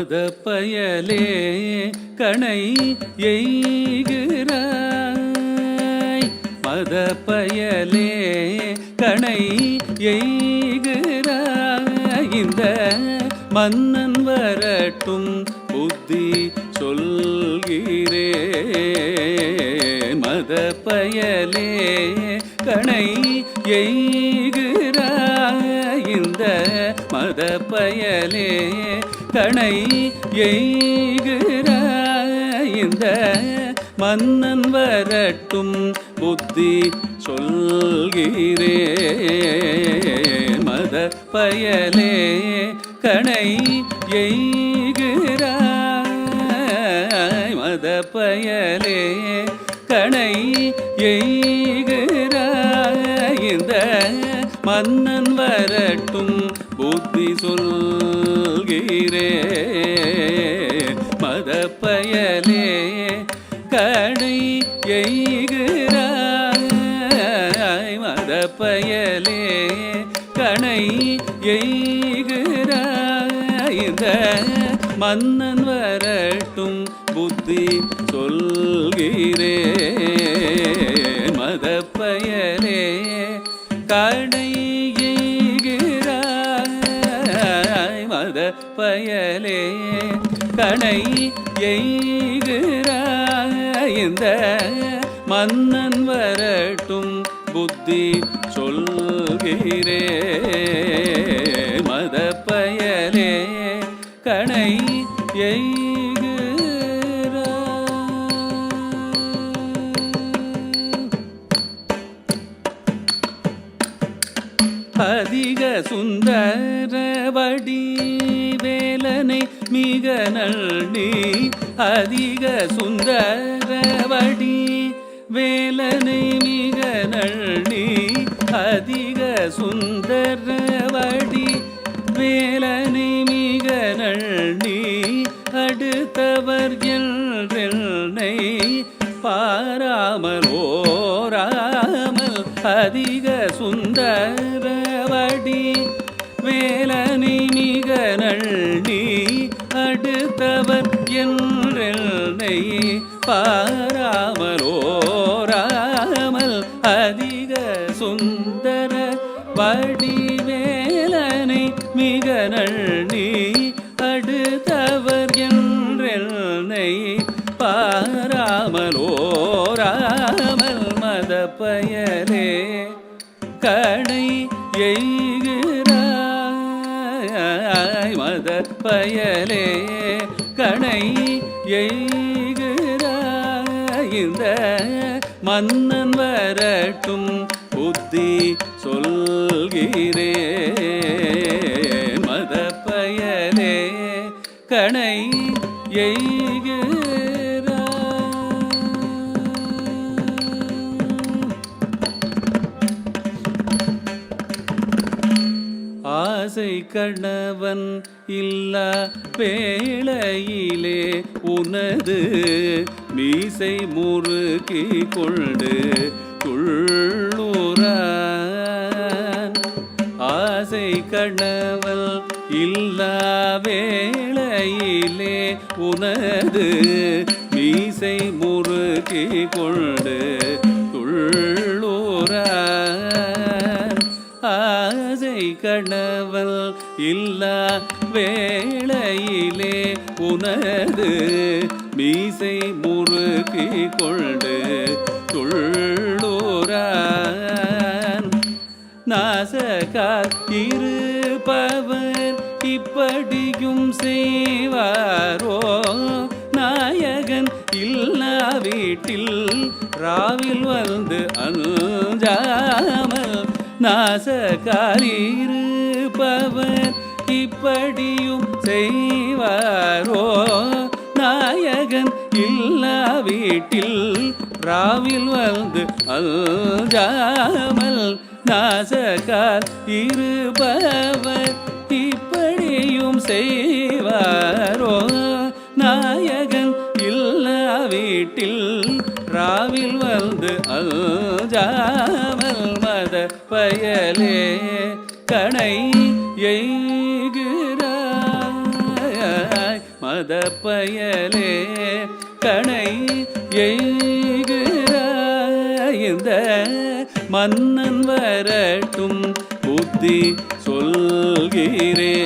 மத பயலே கணை எய்கிறாய் மத பயலே கணை எய்கிறாய் இந்த மன்னன் வரட்டும் புத்தி சொல்கிறே மத பயலே கணை எய்கிறாய் இந்த மத பயலே கணை எய்கிறாய் இந்த மன்னன் வரட்டும் புத்தி சொல்கிறே மத பயலே கணை எய்கிறாய் மத பயலே கணை எய்கிறாய் இந்த மன்னன் வரட்டும் புத்தி சொல்கிறே மத பயலே கணை எய்கிறாய் மத பயலே கணை எய்கிறாய் இந்த மன்னன் வரட்டும் புத்தி சொல்கிறே மத பயலே கணை எய்கிறாய் மத பயலே கணை எய்கிறாய் இந்த மன்னன் வரட்டும் புத்தி சொல்கிறே மத பயலே கணை அதிக சுந்தர வடி வேலனை மிக நல்டி அதிக சுந்தர வடி வேலனை மிக நல்டி அதிக சுந்தர வடி வேலனை மிக நல்டி அடுத்தவர் என்றென்னை பாராமல் ஓராமல் அதிக சுந்தர வடி வேலனை மிக நல்டி அடுத்தவர் என்றென்னை பாராமல் ஓராமல் அதிக சுந்தர வடி வேலனை மிக நல்டி அடுத்தவர் என்றென்னை பாராமல் ஓராமல் மத பயலே கணை எய்கிறாய் மத பயலே கணை எய்கிறாய் இந்த மன்னன் வரட்டும் புத்தி சொல்கிறே மத பயலே கணை ஆசை கணவன் இல்லா வேளையிலே உனது மீசை முறுக்கி கொண்டு துள்ளுறான் ஆசை கணவன் இல்லா வேளையிலே உனது மீசை முறுக்கி கொண்டு துள்ளுறான் ஆசை கணவன் இல்லா வேளையிலே உனது மீசை முறுக்கி கொண்டு துள்ளுறான் நாசகார் இருப்பவர் இப்படியும் செய்வாரோ நாயகன் இல்லா வீட்டில் ராவில் வந்து அஞ்சாமல் நாசகாரிருப்பவர் இப்படியும் செய்வாரோ நாயகன் இல்லா வீட்டில் ராவில் வந்து அஞ்சாமல் நாசகார் இருப்பவர் இப்படியும் செய்வாரோ நாயகன் இல்லா வீட்டில் ராவில் வந்து அஞ்சாமல் மத பயலே கணை எய்கிறாய் மத பயலே கணை எய்கிறாய் இந்த மன்னன் வரட்டும் புத்தி சொல்கிறேன்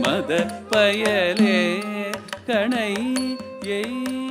மத பயலே கணை எய்